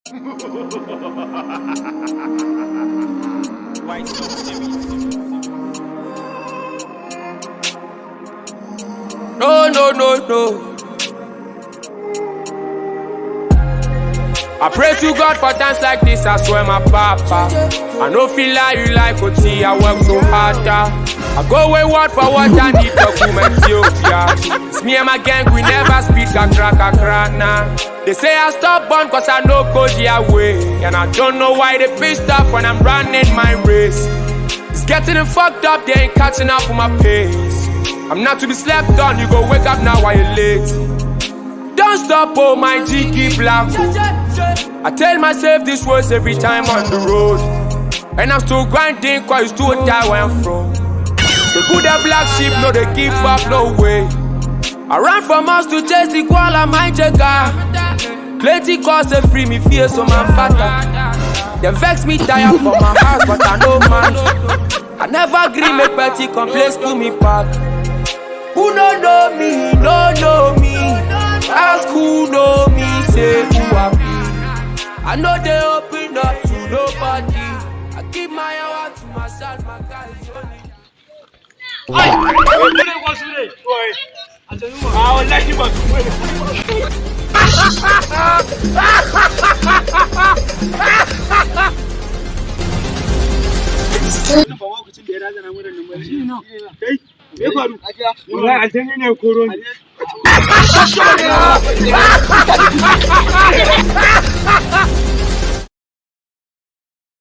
White Stone Series. No. I pray to God for times like this, I swear my papa. I no feel like you like OT, I work so hard. I go wayward for what I need documents, yeah. It's me and my gang, we never speak a crack, nah. They say I stop born cause I know go their way. And I don't know why they pissed off when I'm running my race. It's getting them fucked up, they ain't catching up with my pace. I'm not to be slept on, you go wake up now while you're late. Don't stop, oh my G, keep black. I tell myself this words every time on the road. And I'm still grinding cause it's too tired where I'm from. The good and black sheep, no they give up, no way. I ran from house to chase the koala, my jagger. Plenty cause they free me fear, so my father. They vex me tired from my house, but I know man. I never agree, make petty complaints to me back. Who don't know me, no know me. Ask who know me, say who I be. I know they open up to nobody. I keep my heart to myself, my guys only.